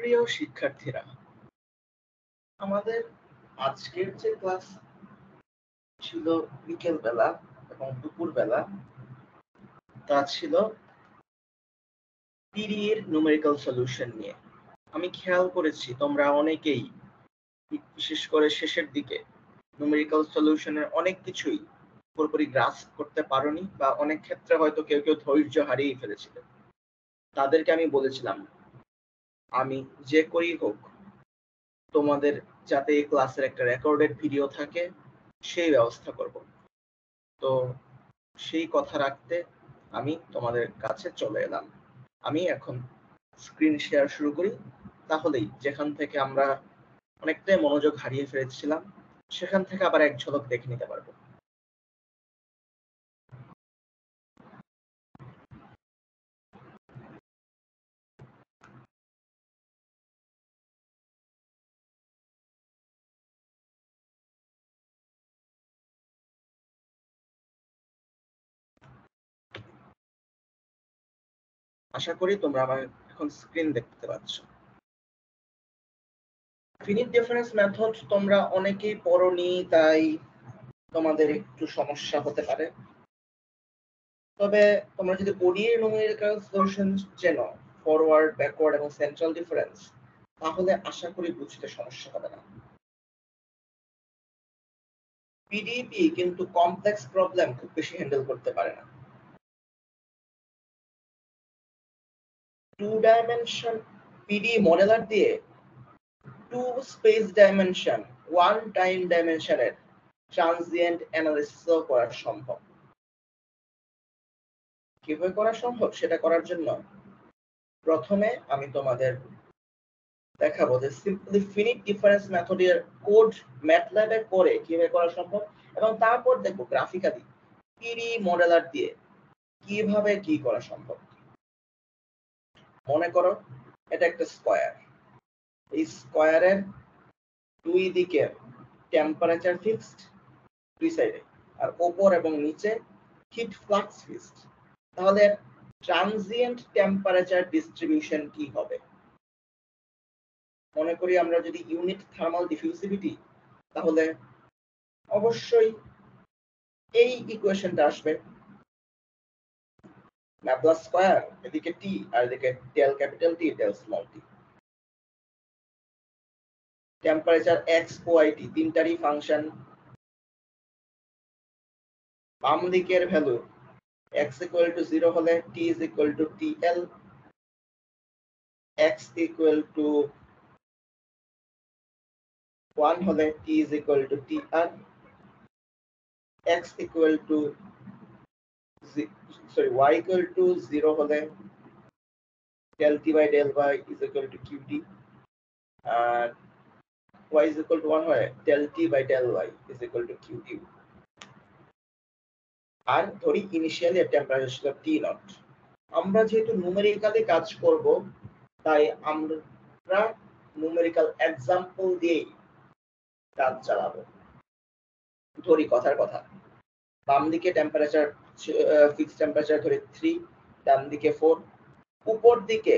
প্রিয় শিক্ষার্থীরা, আমাদের আজকের যে ক্লাস ছিল বিকেল বেলা এবং দুপুর বেলা, তা ছিল পিডি এর নিউমেরিক্যাল সলিউশন নিয়ে। আমি খেয়াল করেছি তোমরা অনেকেই, বিশেষ করে শেষের দিকে, নিউমেরিক্যাল সলিউশনের অনেক কিছুই পুরোপুরি গ্রাস্প করতে পারোনি, বা অনেক ক্ষেত্রে হয়তো কেউ কেউ ধৈর্য হারিয়ে ফেলেছিল। তাদেরকে আমি বলেছিলাম আমি যে করেই হোক তোমাদের যাতে এই ক্লাসের একটা রেকর্ডেড ভিডিও থাকে সেই ব্যবস্থা করব। তো সেই কথা রাখতে আমি তোমাদের কাছে চলে এলাম। আমি এখন স্ক্রিন শেয়ার শুরু করি, তাহলেই যেখান থেকে আমরা অনেকটাই মনোযোগ হারিয়ে ফেলেছিলাম সেখান থেকে আবার এক ঝলক দেখে নিতে পারবো। আশা করি তোমরা আমার এখন স্ক্রিন দেখতে পাচ্ছ। ফিনিট ডিফারেন্স মেথড তোমরা অনেকেই পড়োনি, তাই তোমাদের একটু সমস্যা হতে পারে। তবে তোমরা যদি ওডিএ নিউমেরিক্যাল সলিউশন চেনো, ফরওয়ার্ড, ব্যাকওয়ার্ড এবং সেন্ট্রাল ডিফারেন্স, তাহলে আশা করি বুঝতে সমস্যা হবে না। পিডিপি কিন্তু কমপ্লেক্স প্রবলেম খুব বেশি হ্যান্ডেল করতে পারে না। 2 ডাইমেনশন পিডি মডেলার দিয়ে 2 স্পেস ডাইমেনশন 1 টাইম ডাইমেনশনের ট্রানজিয়েন্ট অ্যানালিসিসও করা সম্ভব। কিভাবে করা সম্ভব সেটা করার জন্য প্রথমে আমি তোমাদের দেখাবো যে সিম্পলি ফিনিট ডিফারেন্স মেথডের কোড ম্যাটল্যাবে করে কিভাবে করা সম্ভব, এবং তারপর দেখবো গ্রাফিক্যালি পিডি মডেলার দিয়ে কিভাবে কি করা সম্ভব। মনে করো এটা একটা স্কয়ার। এই স্কয়ারের দুই দিকে টেম্পারেচার ফিক্সড দুই সাইডে, আর উপর এবং নিচে হিট ফ্লাক্স ফিক্সড। তাহলে ট্রানজিয়েন্ট টেম্পারেচার ডিস্ট্রিবিউশন কি হবে? মনে করি আমরা যদি ইউনিট থার্মাল ডিফিউসিভিটি, তাহলে অবশ্যই এই ইকুয়েশনটা আসবে, ল্যাপ্লাস স্কয়ার, এদিকে টি আর এদিকে del capital T del small T. Temperature X ও আই টি তিনটারই ফাংশন। বাম দিকের ভ্যালু x equal to 0 হলে t is equal to tl, x equal to 1 হলে t is equal to tr, x equal to y equal to 0 হলে del t by del y is equal to qt, R y is equal to 1 হয় del t by del y is equal to qt। আর ধরি initially temperature ছিল t not. আমরা যেহেতু numerically কাজ করব, তাই আমরা নিউমেরিক্যাল এক্সাম্পল দিয়ে কাজ চালাবো। ধরি কথার কথা, বাম দিকে টেম্পারেচার ফিক্সড টেম্পারেচার ধরে 3, ডান দিকে 4, উপর দিকে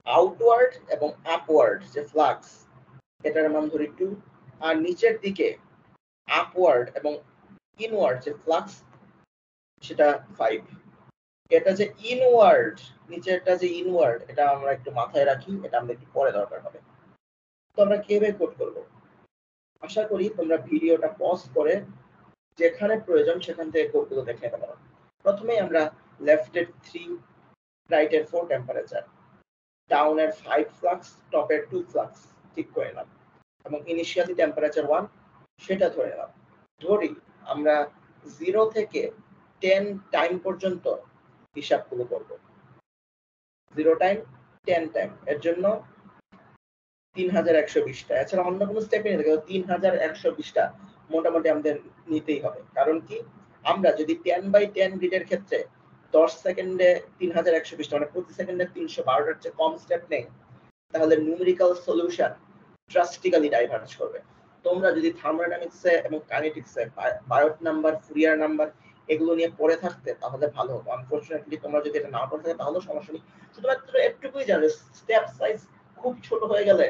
আউটওয়ার্ড এবং আপওয়ার্ড যে ফ্লাক্স এটার মান ধরি 2, আর নিচের দিকে আপওয়ার্ড এবং ইনওয়ার্ড যে ফ্লাক্স সেটা 5। এটা যে ইনওয়ার্ড, নিচেরটা যে ইনওয়ার্ড, এটা আমরা একটু মাথায় রাখি, এটা আমাদের একটু পরে দরকার হবে। তো আমরা কিভাবে কোড করব? আশা করি তোমরা ভিডিওটা পজ করে যেখানে প্রয়োজন সেখান থেকে কোডগুলো দেখে নিতে পারো। প্রথমে আমরা লেফটের 3, রাইটের 4 টেম্পারেচার, ডাউনের 5 ফ্লাক্স, টপের 2 ফ্লাক্স ঠিক করে নিলাম, এবং ইনিশিয়ালি টেম্পারেচার 1 সেটা ধরে নিলাম। ধরি আমরা 0 থেকে 10 টাইম পর্যন্ত হিসাবগুলো করব। 0 টাইম 10 টাইম এর জন্য 3120টা। এছাড়া অন্য কোনো স্টেপে নিতে গেলে 3120টা মোটামুটি আমাদের নিতেই হবে। কারণ কি, আমরা যদি 10/10 গ্রিডের ক্ষেত্রে 10 সেকেন্ডে 3120টা, মানে প্রতি সেকেন্ডে 312টার চেয়ে কম স্টেপ নেই, তাহলে নিউমেরিক্যাল সলিউশন ড্রাস্টিক্যালি ডাইভার্জ করবে। তোমরা যদি থার্মোডাইনামিক্সে এবং কাইনেটিক্সে বায়োট নাম্বার, ফুরিয়ার নাম্বার এগুলো নিয়ে পড়ে থাকতে তাহলে ভালো হতো। আনফরচুনেটলি তোমরা যদি এটা না পড়ে থাকে তাহলে সমস্যা নেই, শুধুমাত্র এটুকুই জানো স্টেপ সাইজ খুব ছোট হয়ে গেলে,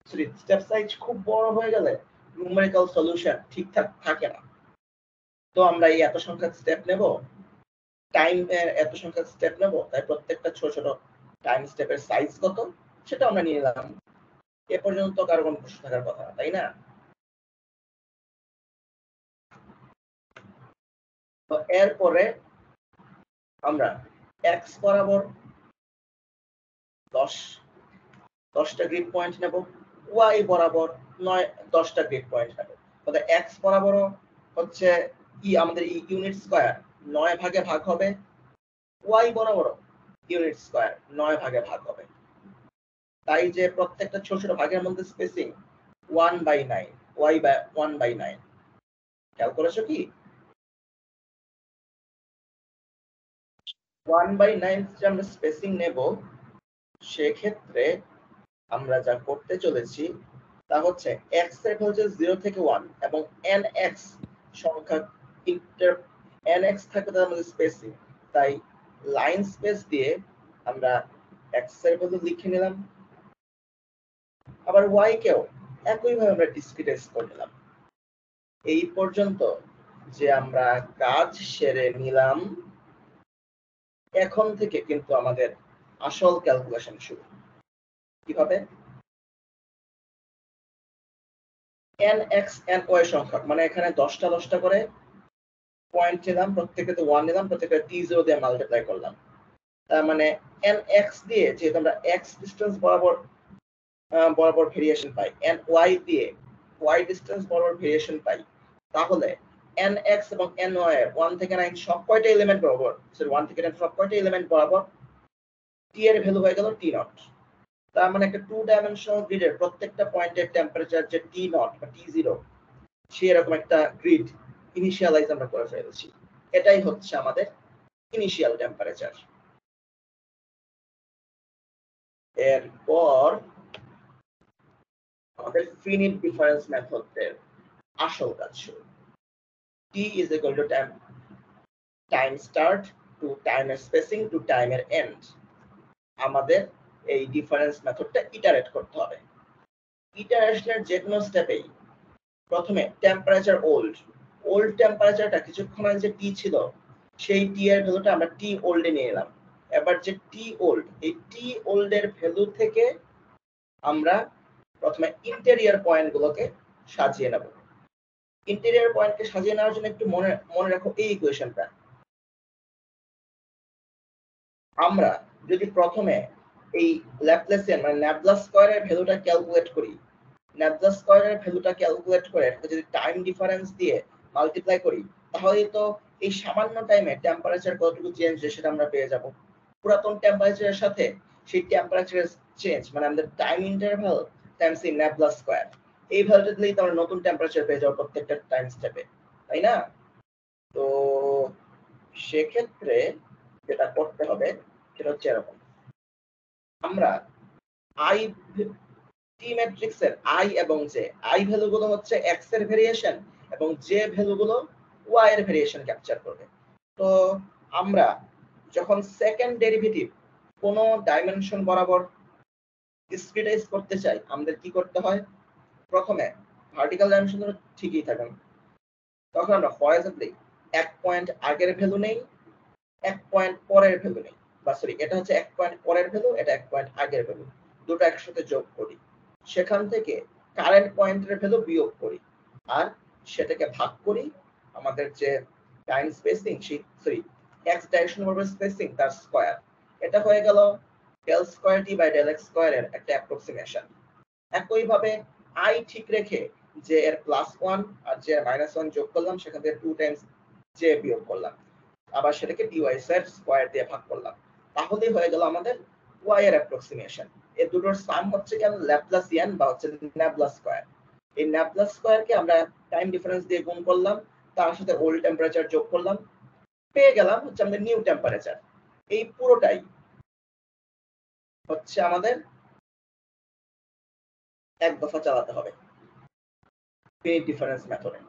সরি স্টেপ সাইজ খুব বড় হয়ে গেলে নিউমেরিক্যাল সলিউশন ঠিকঠাক থাকে না। তো আমরা এই এত সংখ্যক স্টেপ নেব, টাইম এত সংখ্যক স্টেপ নেব, তাই প্রত্যেকটা ছোট ছোট টাইম স্টেপের সাইজ কত সেটা আমরা নিয়ে নিলাম। এ পর্যন্ত কারো কোনো প্রশ্ন থাকার কথা না, তাই না? তো এরপরে আমরা এক্স বরাবর 10টা গ্রিড পয়েন্ট নেব, ওয়াই বরাবর 10টা গ্রিড পয়েন্ট নেব। তাহলে এক্স বরাবর হচ্ছে আমাদের ইউনিট স্কয়ার 9 ভাগে ভাগ হবে, ওয়াই বরাবর ইউনিট স্কয়ার 9 ভাগে ভাগ হবে। তাই যে প্রত্যেকটা ছোট ছোট ভাগের মধ্যে স্পেসিং 1/9, ওয়াই বাই 1/9। খেয়াল করেছো কি? 1/9 যে আমরা স্পেসিং নেব, সেক্ষেত্রে আমরা যা করতে চলেছি তা হচ্ছে x এর হচ্ছে 0 থেকে 1 এবং nx সংখ্যা nx থাকে তার মধ্যে স্পেসিং, তাই লাইন স্পেস দিয়ে আমরা x এর ভ্যালু লিখে নিলাম, আবার y কেও একইভাবে আমরা ডিসক্রিটাইজ করে নিলাম। এই পর্যন্ত যে আমরা কাজ সেরে নিলাম, এখন থেকে কিন্তু আমাদের আসল ক্যালকুলেশন শুরু। কিভাবে? nx ny সংখ্যক, মানে এখানে 10টা 10টা করে পয়েন্ট নিলাম, প্রত্যেকটাতে 1 নিলাম, প্রত্যেকটা t0 দিয়ে মাল্টিপ্লাই করলাম। তার মানে nx দিয়ে যেহেতু আমরা x ডিসটেন্স বরাবর বরাবর ভেরিয়েশন পাই, ny দিয়ে y ডিসটেন্স বরাবর ভেরিয়েশন পাই, তাহলে nx এবং ny এর 1 থেকে 9 সব কয়টা এলিমেন্ট বরাবর, সরি 1 থেকে 9 সব কয়টা এলিমেন্ট বরাবর t এর ভ্যালু হয়ে গেল t নট। তার মানে একটা 2 ডাইমেনশনাল গ্রিডের প্রত্যেকটা পয়েন্টের টেম্পারেচার যে t নট বা t0, সেই এরকম একটা গ্রিড ইনিশিয়ালাইজ আমরা করে ফেলেছি। এটাই হচ্ছে আমাদের ইনিশিয়াল টেম্পারেচার। এরপর আমাদের ফিনিট ডিফারেন্স মেথডের আসল কাজ শুরু। t is equal to time start to time spacing to time এর এন্ড। আমাদের এই ডিফারেন্স মেথডটা ইটারেট করতে হবে। ইটারেশনের যে কোনো স্টেপেই প্রথমে টেম্পারেচার ওল্ড টেম্পারেচারটা কিছুক্ষণ আগে যে টি ছিল, সেই টি এর ভ্যালুটা আমরা টি ওল্ডে নিয়ে এলাম। এবার যে টি ওল্ড, এই টি ওল্ডের ভ্যালু থেকে আমরা প্রথমে ইন্টেরিয়র পয়েন্টগুলোকে সাজিয়ে নেব। ইন্টেরিয়র পয়েন্টকে সাজিয়ে নেওয়ার জন্য একটু মনে রাখো এই ইকুয়েশনটা। আমরা যদি প্রথমে এই ল্যাপ্লাসিয়ান মানে ন্যাবলাস স্কয়ারের ভ্যালুটা ক্যালকুলেট করি, ন্যাবলাস স্কয়ারের ভ্যালুটা ক্যালকুলেট করে যদি টাইম ডিফারেন্স দিয়ে মাল্টিপ্লাই করি, তাহলে তো এই সামান্য টাইমে টেম্পারেচার কতটুকু চেঞ্জ হয় সেটা আমরা পেয়ে যাব। পুরাতন টেম্পারেচারের সাথে সেই টেম্পারেচারের চেঞ্জ মানে আমাদের টাইম ইন্টারভাল টাইমস এই ন্যাবলাস স্কয়ার, এই ভ্যালুটা দিলেই তো আমরা নতুন টেম্পারেচার পেয়ে যাবো প্রত্যেকটা টাইম স্টেপে, তাই না? তো সেক্ষেত্রে যেটা করতে হবে সেটা হচ্ছে এরকম, আমরা আই টি ম্যাট্রিক্সের আই এবং জে, আই ভ্যালুগুলো হচ্ছে এক্স এর ভেরিয়েশন এবং জে ভ্যালুগুলো ওয়াই এর ভেরিয়েশন ক্যাপচার করবে। তো আমরা যখন সেকেন্ড ডেরিভেটিভ কোন ডাইমেনশন বরাবর ডিসক্রিটাইজ করতে চাই, আমাদের কি করতে হয়? প্রথমে ভার্টিক্যাল ডাইমেনশন ঠিকই থাকেন, তখন আমরা হরাইজন্টালি এক পয়েন্ট আগের ভ্যালু নেই, এক পয়েন্ট পরের ভ্যালু নেই, বা সরি এটা হচ্ছে এক পয়েন্ট পরের ভ্যালু, এটা এক পয়েন্ট আগের ভ্যালু, দুটো একসাথে যোগ করি, সেখান থেকে কারেন্ট পয়েন্টের ভ্যালু বিয়োগ করি, আর সেটাকে ভাগ করি আমাদের যে time spacing, sorry X direction বরাবর স্পেসিং তার স্কয়ার। এটা হয়ে গেল del square T by del X স্কয়ারের একটা অ্যাপ্রক্সিমেশন। একইভাবে আই ঠিক রেখে যে এর +1 আর যে এর -1 যোগ করলাম, সেখান থেকে 2 টাইমস জে বিয়োগ করলাম, আবার সেটাকে dy এর স্কয়ার দিয়ে ভাগ করলাম, তাহলেই হয়ে গেল আমাদের y এর অ্যাপ্রক্সিমেশন। এই দুটোর সাম হচ্ছে কি ল্যাপ্লাসিয়ান বা হচ্ছে ন্যাবলাস স্কয়ার। এই ন্যাবলাস স্কয়ারকে আমরা টাইম ডিফারেন্স দিয়ে গুণ করলাম, তার সাথে ওল্ড টেম্পারেচার যোগ করলাম, পেয়ে গেলাম হচ্ছে আমাদের নিউ টেম্পারেচার। এই পুরোটাই হচ্ছে আমাদের এক দফা চালাতে হবে ফিনিট ডিফারেন্স মেথডে।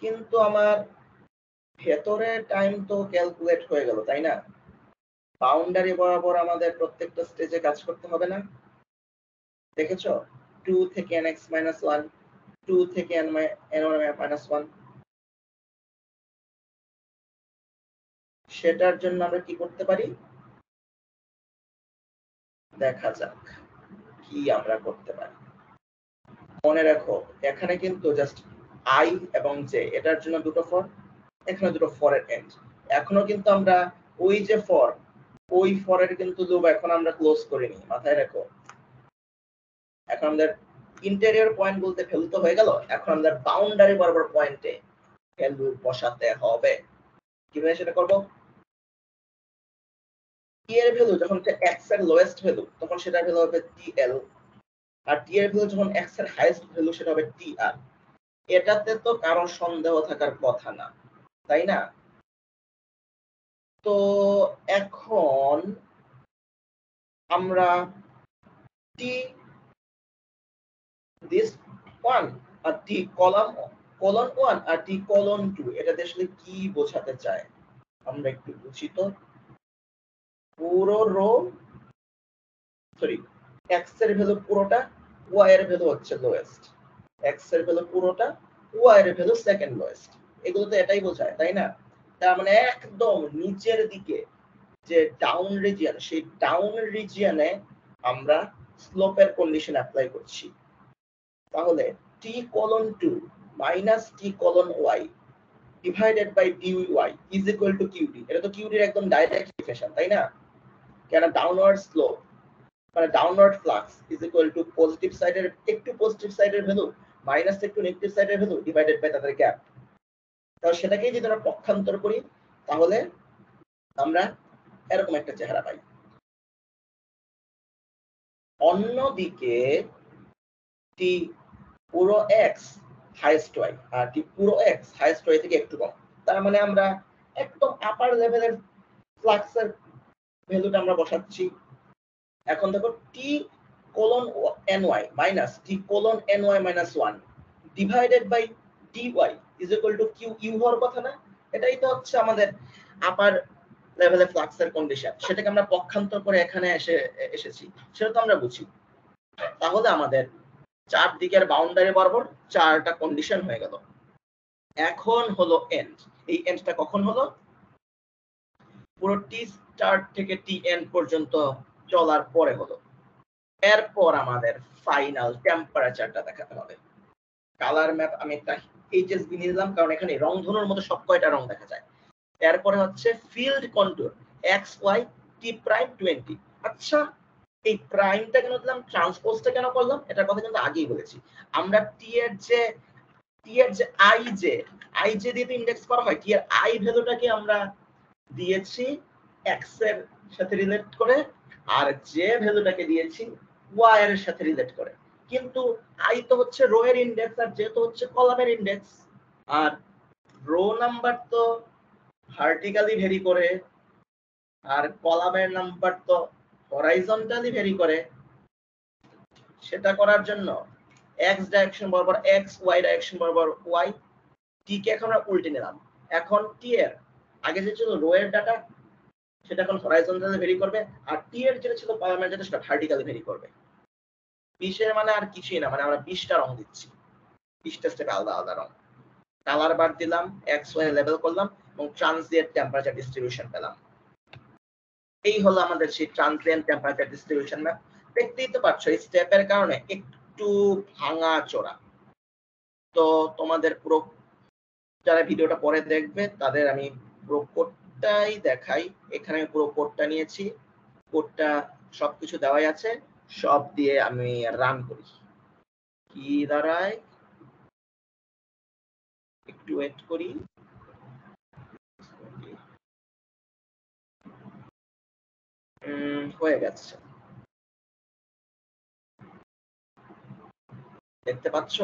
কিন্তু আমার ভেতরে টাইম তো ক্যালকুলেট হয়ে গেল, তাই না? বাউন্ডারি বরাবর আমাদের প্রত্যেকটা স্টেজে কাজ করতে হবে না? দেখেছো 2 থেকে nx minus 1, 2 থেকে n minus 1, সেটার জন্য আমরা কি করতে পারি দেখা যাক কি আমরা করতে পারি। মনে রাখো এখানে কিন্তু জাস্ট i এবং j এটার জন্য দুটো ফর, এখানে দুটো ফরের এন্ড। এখনো কিন্তু আমরা ওই যে ফর, ওই ফরের কিন্তু লুপ এখন আমরা ক্লোজ করিনি, মাথায় রাখো। এখন আমাদের ইন্টেরিয়র পয়েন্ট বলতে ভ্যালু তো হয়ে গেল, এখন আমাদের বাউন্ডারি বরাবর পয়েন্টে ভ্যালু বসাতে হবে। কিভাবে সেটা করব? টি এর ভ্যালু যখন x এর লোয়েস্ট ভ্যালু তখন সেটার ভ্যালু হবে tl, আর টি এর ভ্যালু যখন x এর হাইয়েস্ট ভ্যালু সেটা হবে tr। এটাতে তো কারো সন্দেহ থাকার কথা না, তাই না? তো এখন আমরা টি দিস ওয়ান আর টি কলাম কলন 1 আর টি কলন 2 এটা আসলে কি বোঝাতে চায় আমরা একটু বুঝি তো। পুরো রো, সরি, x এর ভ্যালু পুরোটা, y এর ভ্যালু হচ্ছে লোয়েস্ট। x এর ভ্যালু পুরোটা, y এর ভ্যালু সেকেন্ড লোয়েস্ট। এগুলো তো এটাই বোঝায়, তাই না? তার মানে একদম নিচের দিকে যে ডাউন রিজিয়ন, সেই ডাউন রিজিয়নে আমরা স্লোপের কন্ডিশন অ্যাপ্লাই করছি। তাহলে t colon 2 minus t colon y divided by dy is equal to qd। এটা তো qd এর একদম ডাইরেক্ট ইকুয়েশন, তাই না? কেন ডাউনওয়ার্ড স্লোপ মানে downward flux is equal to positive সাইডের একটু পজিটিভ সাইডের ভ্যালু মাইনাস একটু নেগেটিভ সাইডের ভ্যালু ডিভাইডেড বাই তাদের গ্যাপ। তাহলে সেটাকেই যদি আমরা পক্ষান্তর করি তাহলে আমরা এরকম একটা চেহারা পাই। অন্যদিকে টি পুরো x হাইয়েস্ট y আর টি পুরো x হাইয়েস্ট y থেকে একটু কম, তার মানে আমরা একদম আপার লেভেলের ফ্লাক্সের ভ্যালুটা আমরা বসাচ্ছি। এখন দেখো T colon ny minus T colon ny minus 1 divided by dy is equal to Q U হওয়ার কথা না? এটাই তো হচ্ছে আমাদের আপার লেভেলে ফ্লাক্সের কন্ডিশন, সেটাকে আমরা পক্ষান্তর করে এখানে এসেছি, সেটা তো আমরা বুঝি। তাহলে আমাদের চারদিকের বাউন্ডারি বরাবর চারটা কন্ডিশন হয়ে গেল। এখন হলো এন্ড। এই এন্ডটা কখন হলো? পুরো টি স্টার্ট থেকে টি এন্ড পর্যন্ত চলার পরে হলো। এরপর আমাদের ফাইনাল টেম্পারেচারটা দেখাতে হবে। কালার ম্যাপ আমি একটা এইচএসবি নিয়ে নিলাম কারণ এখানে রংধনুর মতো সব কয়টা রং দেখা যায়। এরপরে হচ্ছে field contour x Y T prime 20। আচ্ছা এই প্রাইমটা কেন দিলাম, ট্রান্সপোজটা কেন করলাম, এটার কথা কিন্তু আগেই বলেছি। আমরা টি এর যে আই জে দিয়ে তো ইন্ডেক্স করা হয়, টি এর আই ভ্যালুটাকে আমরা দিয়েছি এক্স এর সাথে রিলেট করে আর জে ভ্যালুটাকে দিয়েছি ওয়াই এর সাথে রিলেট করে। কিন্তু আই তো হচ্ছে রো এর ইন্ডেক্স আর জে তো হচ্ছে কলামের ইন্ডেক্স, আর রো নাম্বার তো ভার্টিক্যালি ভেরি করে আর কলামের নাম্বার তো হরাইজন্টালি ভেরি করে। সেটা করার জন্য এক্স ডাইরেকশন বরাবর এক্স, ওয়াই ডাইরেকশন বরাবর ওয়াই, টি কে এখন আমরা উল্টে নিলাম। এখন টি এর আগে যে ছিল রো এর ডাটা সেটা এখন হরাইজন্টালি ভেরি করবে, আর টি এর যেটা ছিল কলামের ডাটা সেটা ভার্টিক্যালি ভেরি করবে। 20 এর মানে আর কিছুই না, মানে আমরা 20টা রং দিচ্ছি, 20টা স্টেপে আলাদা আলাদা রং। কালার বার দিলাম, এক্স ওয়াই লেভেল করলাম এবং ট্রান্সিয়েন্ট টেম্পারেচার ডিস্ট্রিবিউশন পেলাম। এই হলো আমাদের সেই ট্রান্সিয়েন্ট টেম্পারেচার ডিস্ট্রিবিউশন ম্যাপ। দেখতেই তো পাচ্ছ এই স্টেপের কারণে একটু ভাঙা চোরা। তো তোমাদের পুরো যারা ভিডিওটা পরে দেখবে তাদের আমি পুরো কোডটাই দেখাই। এখানে পুরো কোডটা নিয়েছি, কোডটা সবকিছু দেওয়াই আছে, সব দিয়ে আমি রান করি। কি দাঁড়ায় একটু ওয়েট করি। হয়ে গেছে, দেখতে পাচ্ছ?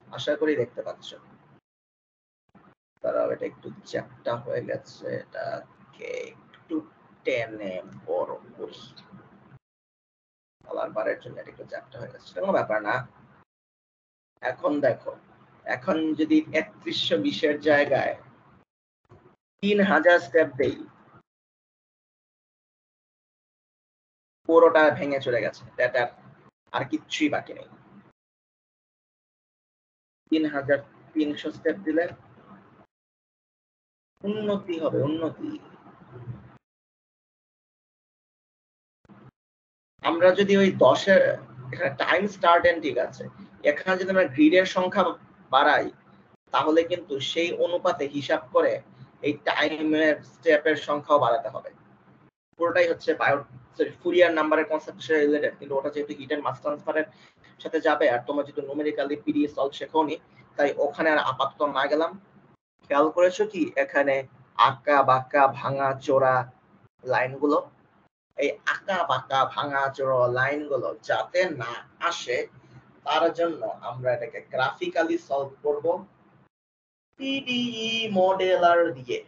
আশা করি দেখতে পাচ্ছ। তারাও এটা একটু চ্যাপটা হয়ে গেছে, এটাকে একটু টেনে বড় করি। কালার বারের জন্য এটা একটু চ্যাপটা হয়ে গেছে, কোনো ব্যাপার না। এখন দেখো এখন যদি 3120 জায়গায় 3000 স্টেপ দেই, পুরোটা ভেঙে চলে গেছে, ডেটার আর কিচ্ছুই বাকি নেই। 3300 স্টেপ দিলে উন্নতি হবে, উন্নতি। আমরা যদি ওই 10-এর এখানে টাইম স্টার্ট এন্ড ঠিক আছে, এখানে যদি আমরা গ্রিডের সংখ্যা বাড়াই তাহলে কিন্তু সেই অনুপাতে হিসাব করে এই টাইমের স্টেপের সংখ্যাও বাড়াতে হবে। পুরোটাই হচ্ছে ফুরিয়ার নাম্বারের কনসেপ্টের সাথে রিলেটেড, কিন্তু ওটা যেহেতু হিট এন্ড মাস ট্রান্সফারের সাথে যাবে আর তোমরা যেহেতু নুমেরিক্যালি পিডিএ সলভ শেখোনি, তাই ওখানে আর আপাতত না গেলাম। খেয়াল করেছো কি এখানে আঁকা বাঁকা ভাঙা চোরা লাইনগুলো, এই আঁকা বাঁকা ভাঙা চোরা লাইনগুলো যাতে না আসে তার জন্য আমরা এটাকে গ্রাফিক্যালি সলভ করব পিডিই মডেলার দিয়ে।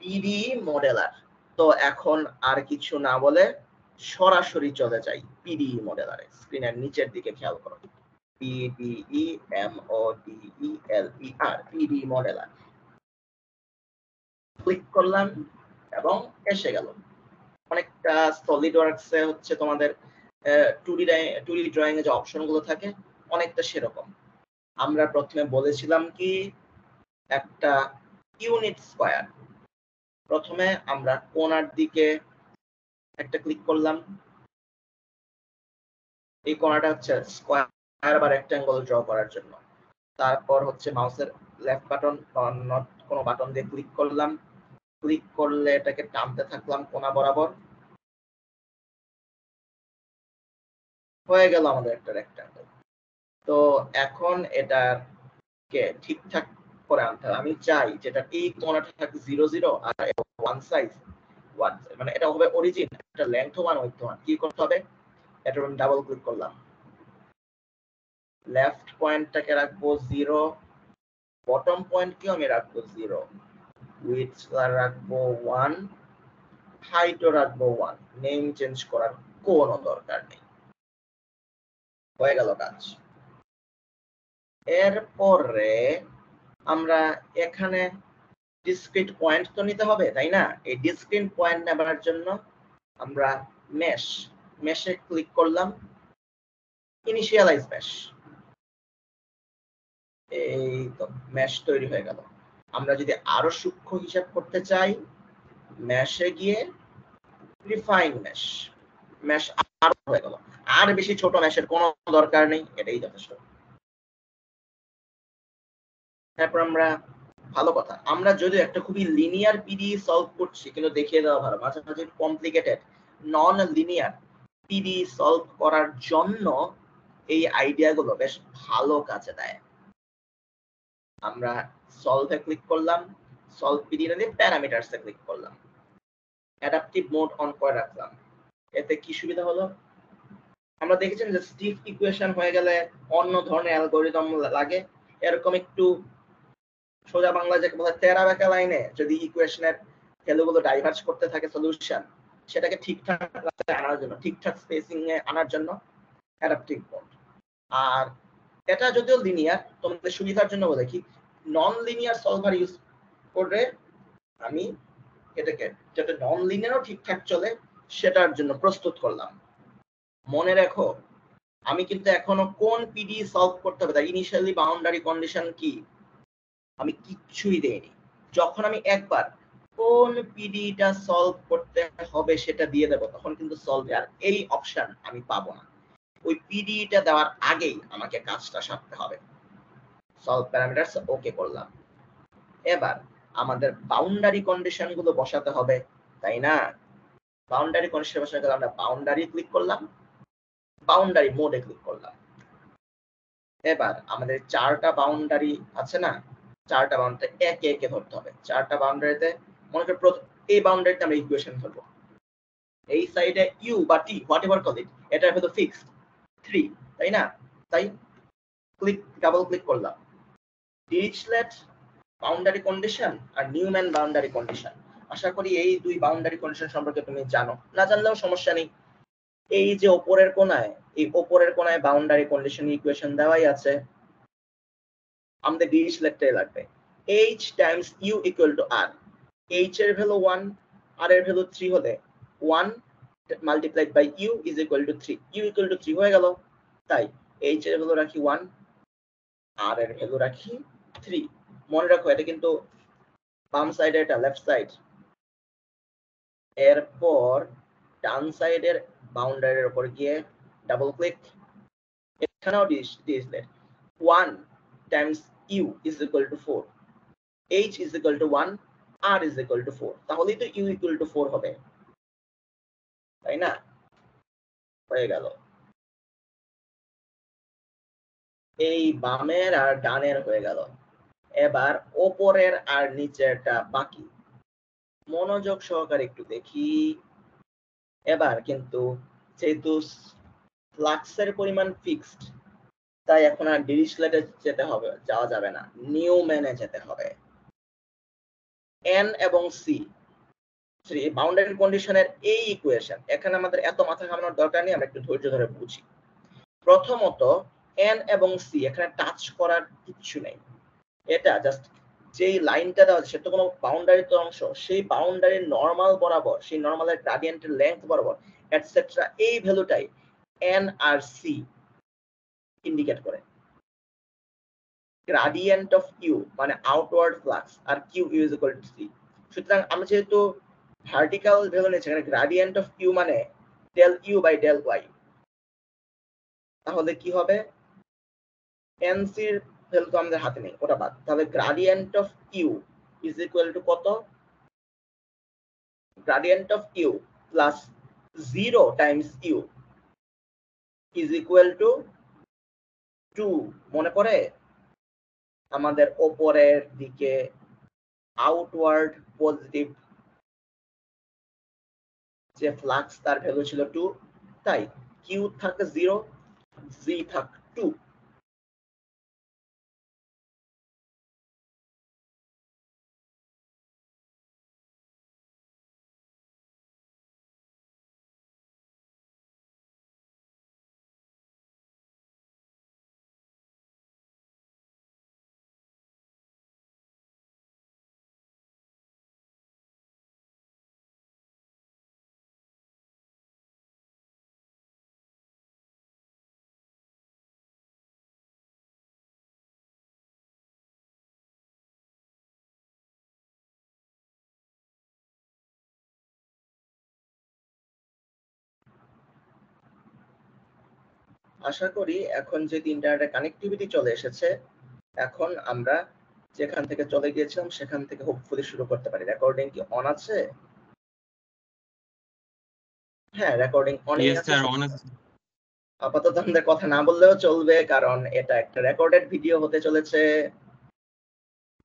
পিডিই মডেলার। তো এখন আর কিছু না বলে সরাসরি চলে যাই পিডিই মডেলারে। স্ক্রিনের নিচের দিকে খেয়াল করো, পিডিই MODELER, পিডিই মডেলার ক্লিক করলাম এবং এসে গেল। অনেকটা সলিড ওয়ার্কসে হচ্ছে তোমাদের 2D ড্রয়িং এ যে অপশন গুলো থাকে অনেকটা সেরকম। আমরা প্রথমে বলেছিলাম কি একটা ইউনিট স্কয়ার, প্রথমে আমরা কোণার দিকে একটা ক্লিক করলাম, এই কোণাটা হচ্ছে স্কয়ার বা রেক্ট্যাঙ্গল ড্র করার জন্য। তারপর হচ্ছে মাউসের লেফট বাটন বা নট কোনো বাটন দিয়ে ক্লিক করলাম, ক্লিক করলে এটাকে টানতে থাকলাম কোণা বরাবর, হয়ে গেল আমাদের একটা রেক্ট্যাঙ্গল। তো এখন এটাকে ঠিকঠাক করে আনতে হবে। আমি চাই যেটা এই কোণাটা থাকে 0 0 আর ওয়ান সাইজ ওয়ান, মানে এটা হবে অরিজিন, এটা লেংথ 1 উইডথ 1। কি করতে হবে, এটা আমি ডাবল ক্লিক করলাম, লেফট পয়েন্টটাকে রাখবো 0, বটম পয়েন্টকেও আমি রাখবো 0, উইডথ রাখবো 1, হাইটও রাখবো 1। নেম চেঞ্জ করার কোনো দরকার নেই। হয়ে গেল কাজ। এরপরে আমরা এখানে ডিসক্রিট পয়েন্ট তো নিতে হবে, তাই না? এই ডিসক্রিট পয়েন্ট নেবার জন্য আমরা মেশে ক্লিক করলাম, ইনিশিয়ালাইজ মেশ। এই তো মেশ তৈরি হয়ে গেল। আমরা যদি আরো সূক্ষ্ম হিসাব করতে চাই, মেশে গিয়ে রিফাইন মেশ আরো হয়ে গেল। আর বেশি ছোট মেশের কোনো দরকার নেই, এটাই যথেষ্ট। তারপর আমরা ভালো কথা, আমরা যদি একটা খুবই লিনিয়ার পিডিই সলভ করছি, কিন্তু দেখিয়ে দেওয়া ভালো মাঝে মাঝে complicated non linear PDE solve করার জন্য এই আইডিয়াগুলো বেশ ভালো কাজে দেয়। আমরা সলভে ক্লিক করলাম, সলভ পিডিই দিয়ে প্যারামিটারসে ক্লিক করলাম, অ্যাডাপটিভ মোড অন করে রাখলাম। এতে কি সুবিধা হলো, আমরা দেখেছেন যে স্টিফ ইকুয়েশন হয়ে গেলে অন্য ধরনের অ্যালগরিদম লাগে, এরকম একটু সোজা বাংলা যাকে বলা হয় তেরা বেঁকা লাইনে যদি ইকুয়েশনের ভ্যালুগুলো ডাইভার্জ করতে থাকে সলিউশন, সেটাকে ঠিকঠাক রাস্তায় আনার জন্য, ঠিকঠাক স্পেসিং এ আনার জন্য অ্যাডাপটিভ মোড। আর এটা যদিও লিনিয়ার, তোমাদের সুবিধার জন্য বলে কি নন লিনিয়ার সলভার ইউজ করে আমি এটাকে যাতে নন লিনিয়ারও ঠিকঠাক চলে সেটার জন্য প্রস্তুত করলাম। মনে রেখো আমি কিন্তু এখনো কোন পিডি সলভ করতে হবে তার ইনিশিয়ালি বাউন্ডারি কন্ডিশন কি আমি কিচ্ছুই দেইনি। যখন আমি একবার কোন পিডিটা সলভ করতে হবে সেটা দিয়ে দেব, তখন কিন্তু সলভ আর এই অপশন আমি পাবো না। ওই পিডিটা দেওয়ার আগেই আমাকে কাজটা সারতে হবে। সলভ প্যারামিটারস ওকে করলাম। এবার আমাদের বাউন্ডারি কন্ডিশন গুলো বসাতে হবে, তাই না? বাউন্ডারি কন্ডিশন বসাতে গেলে আমরা বাউন্ডারি ক্লিক করলাম, বাউন্ডারি মোডে ক্লিক করলাম। এবার আমাদের চারটা বাউন্ডারি আছে না, চারটা বাউন্ডারি একে একে ধরতে হবে। চারটা বাউন্ডারিতে মনে করো এই বাউন্ডারিতে আমরা ইকুয়েশন ধরবো, এই সাইডে ইউ বা T what ever call it, এটা হলো ফিক্সড 3, তাই না? তাই ক্লিক ডাবল ক্লিক করলাম, ডিরিচলেট বাউন্ডারি কন্ডিশন আর নিউম্যান বাউন্ডারি কন্ডিশন। আশা করি এই দুই বাউন্ডারি কন্ডিশন সম্পর্কে তুমি জানো, না জানলেও সমস্যা নেই। এই যে উপরের কোণায়, এই উপরের কোণায় বাউন্ডারি কন্ডিশন ইকুয়েশন দেওয়াই আছে। আমাদের ডিরিচলেটটাই লাগবে। h times u equal to r, h এর ভ্যালু 1, r এর ভ্যালু 3 হলে 1 multiplied by u is equal to 3, u equal to 3 হয়ে গেল। তাই h এর ভ্যালু রাখি 1, r এর ভ্যালু রাখি 3। মনে রাখো এটা কিন্তু বাম সাইডে, এটা লেফট সাইড। এরপর ডান সাইডের বাউন্ডারির উপর গিয়ে ডাবল ক্লিক, এখানেও Dirichlet 1 Times u is equal two 4, h is equal two 1, r is equal two 4, তাহলেই তো u ইকুয়াল টু 4 হবে, তাই না? হয়ে গেল। এই বামের আর ডানের হয়ে গেল। এবার ওপরের আর নিচেরটা বাকি। মনোযোগ সহকারে একটু দেখি। এবার কিন্তু যেহেতু ফ্লাক্সের পরিমাণ ফিক্সড, তাই এখন আর ডিরিচলেটে যেতে হবে, যাওয়া যাবে না, নিউম্যানে যেতে হবে। n এবং c বাউন্ডারি কন্ডিশনের এই ইকুয়েশন, এখানে আমাদের এত মাথা ঘামানোর দরকার নেই, আমরা একটু ধৈর্য ধরে বুঝি। প্রথমত n এবং c এখানে টাচ করার কিছু নেই, এটা জাস্ট যেই লাইনটা দেওয়া আছে সেটা কোনো বাউন্ডারির তো অংশ, সেই বাউন্ডারির নরমাল বরাবর, সেই নরমালের গ্রেডিয়েন্টের লেংথ বরাবর এটসেট্রা, এই ভ্যালুটাই n আর c ইন্ডিকেট করে। গ্রেডিয়েন্ট অফ u মানে আউটওয়ার্ড ফ্লাক্স, আর q u is equal to c। সুতরাং আমরা যেহেতু ভার্টিক্যাল ভ্যালু নিয়েছি, এখানে গ্রেডিয়েন্ট অফ u মানে del u by del y, তাহলে কি হবে? nc এর ভ্যালু তো আমাদের হাতে নেই, ওটা বাদ। তাহলে gradient of u is equal to কত? Gradient of u plus 0 Times u is equal to 2। মনে পড়ে আমাদের ওপরের দিকে আউটওয়ার্ড পজিটিভ যে ফ্লাক্স, তার ভ্যালু ছিল 2, তাই q থাকে 0, z থাকে 2। আশা করি এখন যে ইন্টারনেটের কানেক্টিভিটি চলে এসেছে, এখন আমরা যেখান থেকে চলে গিয়েছিলাম সেখান থেকে হোপফুলি শুরু করতে পারি। রেকর্ডিং কি অন আছে? হ্যাঁ, রেকর্ডিং অনই আছে। আপাতত আমাদের কথা না বললেও চলবে, কারণ এটা একটা রেকর্ডেড ভিডিও হতে চলেছে।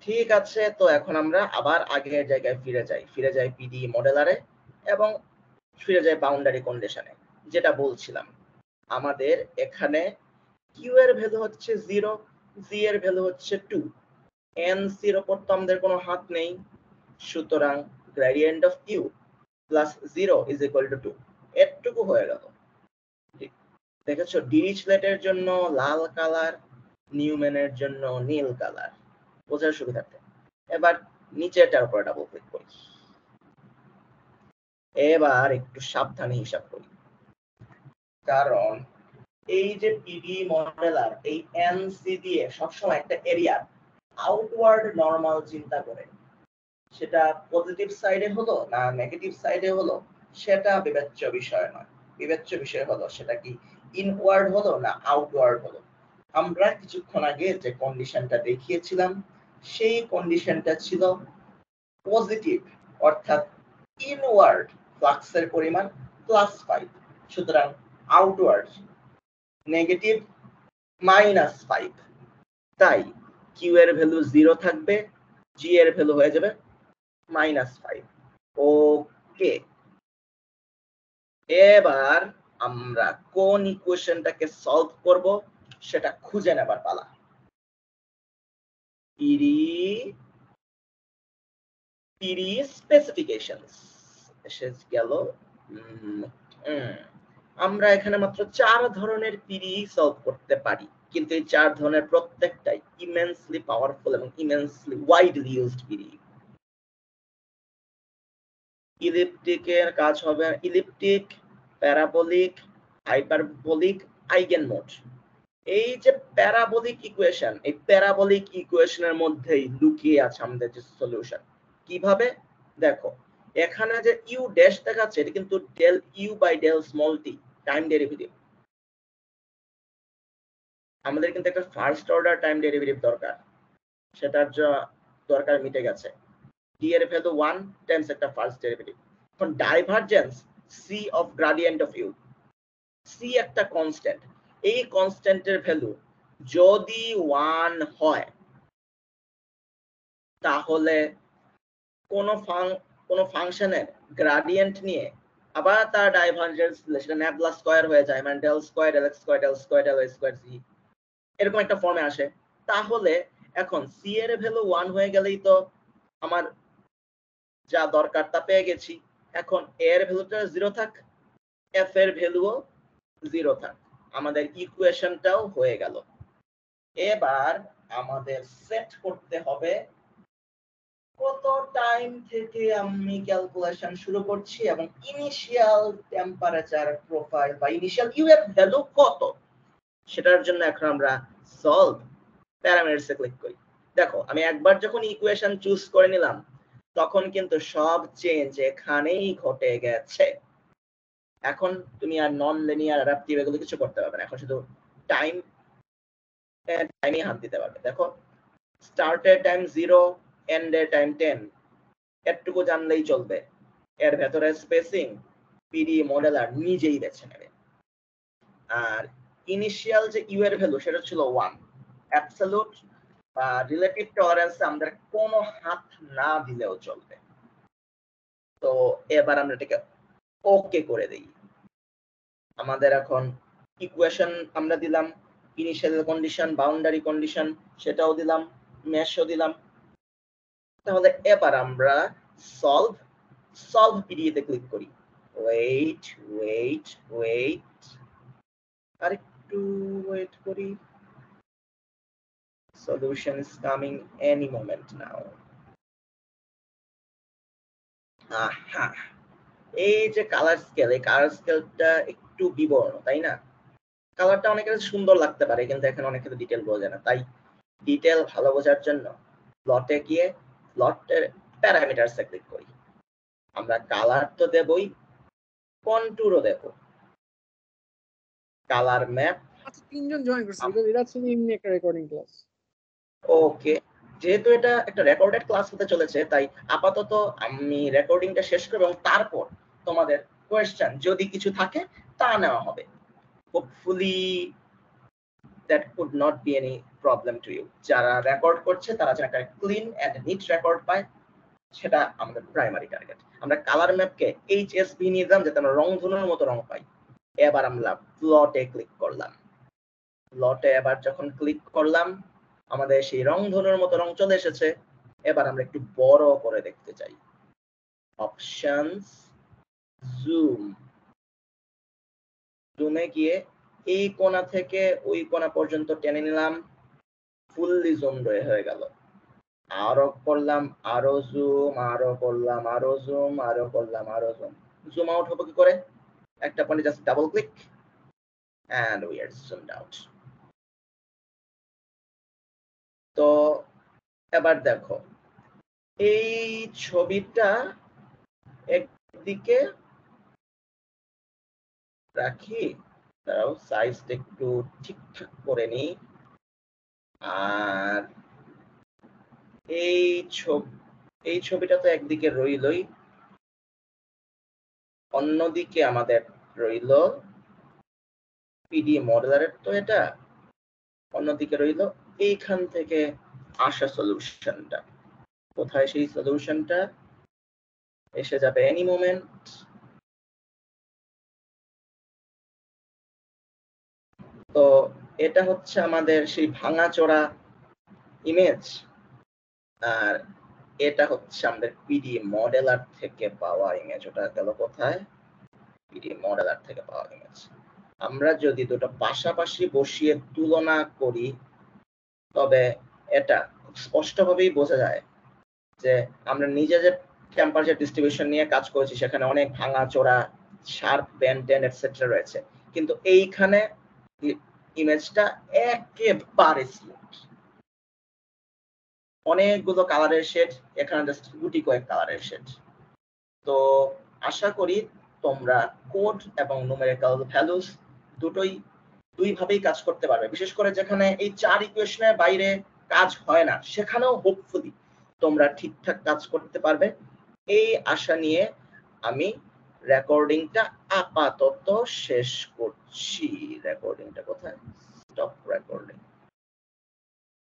ঠিক আছে, তো এখন আমরা আবার আগের জায়গায় ফিরে যাই পিডি মডেলারে এবং ফিরে যাই বাউন্ডারি কন্ডিশনে। যেটা বলছিলাম, আমাদের এখানে q এর ভ্যালু হচ্ছে 0, z এর ভ্যালু হচ্ছে 2, nc এর উপর তো আমাদের কোনো হাত নেই, সুতরাং gradient of u plus 0 is equal two 2। এটুকু হয়ে গেল। দেখেছো, ডিরিচলেটের জন্য লাল কালার, নিউম্যানের জন্য নীল কালার, বোঝার সুবিধার্থে। এবার নিচেরটার উপর ডাবল ক্লিক করি। এবার একটু সাবধানে হিসাব করি, কারণ এই যে পিডি মডেলার এই এনসি দিয়ে সবসময় একটা এরিয়া আউটওয়ার্ড নরমাল চিন্তা করে, সেটা পজিটিভ সাইডে হলো না নেগেটিভ সাইডে হলো সেটা বিবেচ্য বিষয় নয়। বিবেচ্য বিষয় হলো সেটা কি ইনওয়ার্ড হলো না আউটওয়ার্ড হলো। আমরা কিছুক্ষণ আগে যে কন্ডিশনটা দেখিয়েছিলাম সেই কন্ডিশনটা ছিল পজিটিভ, অর্থাৎ ইনওয়ার্ড ফ্লাক্সের পরিমাণ +5, সুতরাং আউটওয়ার্ড নেগেটিভ -5। তাই কিউ এর ভ্যালু 0 থাকবে, জি এর ভ্যালু হয়ে যাবে -5। ওকে, এবার আমরা কোন ইকুয়েশনটাকে সলভ করব সেটা খুঁজে নেবার পালা। পিডি স্পেসিফিকেশনস এসে গেল। আমরা এখানে মাত্র 4 ধরনের পিডি সলভ করতে পারি। কিন্তু এই 4 ধরনের প্রত্যেকটাই ইমেন্সলি পাওয়ারফুল এবং ইমেন্সলি ওয়াইডলি ইউজড পিডি। ইলিপ্টিকের কাজ হবে ইলিপ্টিক, প্যারাবোলিক, হাইপারবোলিক, আইগেনমোড। এই যে প্যারাবোলিক ইকুয়েশন, এই প্যারাবোলিক ইকুয়েশনের মধ্যেই লুকিয়ে আছে আমাদের যে সলিউশন। কিভাবে? দেখো এখানে যে ইউ ড্যাশ দেখাচ্ছে এটা কিন্তু del u by del small t time derivative. আমাদের কিন্তু একটা ফার্স্ট অর্ডার টাইম ডেরিভেটিভ দরকার, সেটার দরকার মিটে গেছে। ডি এর ভ্যালু 1 টাইমস একটা ফার্স্ট ডেরিভেটিভ। এখন divergence C of gradient of u, C একটা কনস্ট্যান্ট, এই কনস্ট্যান্টের ভ্যালু যদি 1 হয় তাহলে কোন ফাংশনের গ্রেডিয়েন্ট নিয়ে আবার তার ডাইভারজেন্স দিলে সেটা ল্যাপ্লাস স্কয়ার হয়ে যায়, মানে del square del x square del square del y square C, এরকম একটা ফর্মে আসে। তাহলে এখন সি এর ভ্যালু 1 হয়ে গেলেই তো আমার যা দরকার তা পেয়ে গেছি। এখন এর ভ্যালুটা 0 থাক, এফ এর ভ্যালুও 0 থাক, আমাদের ইকুয়েশনটাও হয়ে গেল। এবার আমাদের সেট করতে হবে কত টাইম থেকে আমি ক্যালকুলেশন শুরু করছি এবং ইনিশিয়াল টেম্পারেচার প্রোফাইল বা ইনিশিয়াল ইউ এর ভ্যালু কত, সেটার জন্য এখন আমরা সলভ প্যারামিটারসে ক্লিক করি। দেখো আমি একবার যখন ইকুয়েশন চুজ করে নিলাম তখন কিন্তু সব চেঞ্জ এখানেই ঘটে গেছে। এখন তুমি আর নন লিনিয়ার অ্যাডাপটিভ এগুলো কিছু করতে পারবে না, এখন শুধু টাইমে হাত দিতে পারবে। দেখো স্টার্টের টাইম 0, এন্ডের টাইম 10, এটুকু জানলেই চলবে। এর ভেতরে স্পেসিং পিডি মডেলার নিজেই বেছে নেবে। আর ইনিশিয়াল যে ইউ এর ভ্যালু সেটা ছিল 1, অ্যাবসলিউট বা রিলেটিভ টলারেন্সে আমাদের কোনো হাত না দিলেও চলবে। তো এবার আমরা এটাকে ওকে করে দেই। আমাদের এখন ইকুয়েশন আমরা দিলাম, ইনিশিয়াল কন্ডিশন, বাউন্ডারি কন্ডিশন সেটাও দিলাম, মেশও দিলাম। তাহলে এবার আমরা সলভ পিডিতে ক্লিক করি। ওয়েট আর একটু ওয়েট করি। Solution is coming any moment now. আহা, এই যে কালার স্কেল, এই কালার স্কেলটা একটু বিবর্ণ, তাই না? কালারটা অনেকের সুন্দর লাগতে পারে কিন্তু এখানে অনেকের ডিটেল বোঝা যায় না। তাই ডিটেল ভালো বোঝার জন্য প্লটে গিয়ে প্লটের প্যারামিটারসে ক্লিক করি। আমরা কালার তো দেবই, কন্টুরও দেব, কালার ম্যাপ। আচ্ছা, তিনজন জয়েন করছে বিকজ এটা হচ্ছে এমনি একটা রেকর্ডিং ক্লাস। ওকে, যেহেতু এটা একটা রেকর্ডেড ক্লাস হতে চলেছে তাই আপাতত আমি রেকর্ডিংটা শেষ করব এবং তারপর তোমাদের কোয়েশ্চেন যদি কিছু থাকে তা নেওয়া হবে। Hopefully that could not be any problem to you. যারা রেকর্ড করছে তারা যেন একটা ক্লিন এন্ড নিট রেকর্ড পায়, সেটা আমাদের প্রাইমারি টার্গেট। আমরা কালার ম্যাপকে এইচএসভি নিয়ে দিলাম যাতে আমরা রংধনুর মতো রং পাই। এবার আমরা প্লটে ক্লিক করলাম। প্লটে এবার যখন ক্লিক করলাম আমাদের সেই রংধনুর মতো রং চলে এসেছে। এবার আমরা একটু বড় করে দেখতে চাই। অপশনস, জুম, জুমে গিয়ে এই কোণা থেকে ওই কোণা পর্যন্ত টেনে নিলাম, ফুললি জুম হয়ে গেল। আরো করলাম, আরো জুম, আরো করলাম, আরো জুম, আরো করলাম, আরো জুম। জুম আউট হবে কি করে? একটা পয়েন্টে just double click and we are zoomed out. তো এবার দেখো এই ছবিটা একদিকে রাখি, তাও সাইজটা একটু ঠিকঠাক করে নিই। আর এই ছবিটা তো একদিকে রইলই, অন্যদিকে আমাদের রইল পিডি মডেলারের, তো এটা অন্যদিকে রইল এইখান থেকে আসা সলিউশনটা। কোথায় সেই সলিউশনটা? এসে যাবে এনি মোমেন্ট। তো এটা হচ্ছে আমাদের সেই ভাঙাচোরা ইমেজ, আর এটা হচ্ছে আমাদের পিডি মডেলার থেকে পাওয়া ইমেজ। ওটা গেল কোথায়? পিডি মডেলার থেকে পাওয়া ইমেজ। আমরা যদি দুটো পাশাপাশি বসিয়ে তুলনা করি তবে এটা খুব স্পষ্টভাবেই বোঝা যায় যে আমরা নিজেদের টেম্পারেচার ডিস্ট্রিবিউশন নিয়ে কাজ করেছি, সেখানে অনেক ভাঙাচোরা, শার্প বেন্টেন এটসেট্রা রয়েছে, কিন্তু এইখানে ইমেজটা একেবারে স্মুথ। অনেকগুলো কালারের শেড, এখানে জাস্ট গুটি কয়েক কালারের শেড। তো আশা করি তোমরা কোড এবং ন্যুমেরিক্যাল ভ্যালুস দুই ভাবেই কাজ করতে পারবে, বিশেষ করে যেখানে এই 4 ইকুয়েশনের বাইরে কাজ হয় না সেখানেও হোপফুলি তোমরা ঠিকঠাক কাজ করতে পারবে। এই আশা নিয়ে আমি রেকর্ডিংটা আপাতত শেষ করছি। রেকর্ডিংটা কোথায়? Stop recording.